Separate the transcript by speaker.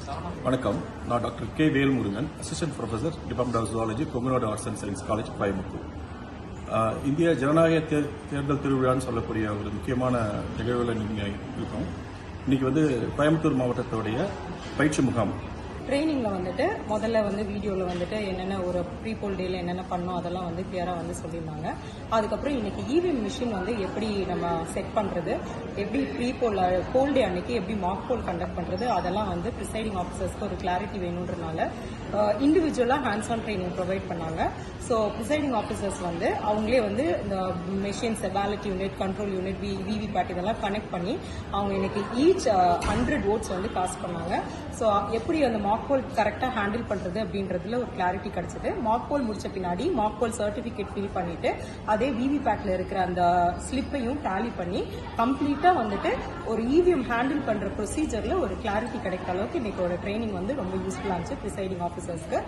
Speaker 1: வணக்கம். நான் doctor K Velmurugan, assistant professor, department of zoology, Kongunadu arts and science college, Coimbatore. இந்திய ஜனநாயக தேர்தல் திருவிழான்னு சொல்லக்கூடிய ஒரு முக்கியமான நிகழ்வுல நீங்கள் இருக்கோம். இன்னைக்கு கோயம்புத்தூர் மாவட்டத்துடைய பயிற்சி முகாம்.
Speaker 2: ட்ரைனிங்கில் முதல்ல வீடியோவில் என்னென்ன ஒரு ப்ரீ போல் டேல என்னென்ன பண்ணோம் அதெல்லாம் கிளியராக சொல்லியிருந்தாங்க. அதுக்கப்புறம் இன்னைக்கு இவிஎம் மிஷின் எப்படி நம்ம செட் பண்ணுறது, எப்படி ப்ரீ போல் டே அன்னைக்கு எப்படி மாக் போல் கண்டக்ட் பண்ணுறது, அதெல்லாம் ப்ரிசைடிங் ஆஃபீஸர்ஸ்க்கு ஒரு கிளாரிட்டி வேணுன்றனால இண்டிவிஜுவலாக ஹேண்ட்ஸ் ஆன் ட்ரைனிங் ப்ரொவைட் பண்ணாங்க. ஸோ ப்ரிசைடிங் ஆஃபீஸர்ஸ் அவங்களே இந்த machines, ballot unit, control unit, VVPAT இதெல்லாம் கனெக்ட் பண்ணி அவங்க இன்னைக்கு ஈச் 100 votes காஸ்ட் பண்ணாங்க. ஸோ எப்படி அந்த மாக் போல் கரெக்டாக ஹேண்டில் பண்ணுறது அப்படின்றதுல ஒரு கிளாரிட்டி கிடைச்சது. மாக் போல் முடிச்ச பின்னாடி மாக் போல் சர்டிஃபிகேட் ஃபில் பண்ணிட்டு அதே விவிபேட்ல இருக்கிற அந்த ஸ்லிப்பையும் டேலி பண்ணி கம்ப்ளீட்டாக ஒரு இவிஎம் ஹேண்டில் பண்ணுற ப்ரொசீஜரில் ஒரு கிளாரிட்டி கிடைக்கிற அளவுக்கு இன்னைக்கு ஒரு ட்ரைனிங் ரொம்ப யூஸ்ஃபுல்லாக இருந்துச்சு ப்ரிசைடிங் ஆஃபீஸர்ஸ்க்கு.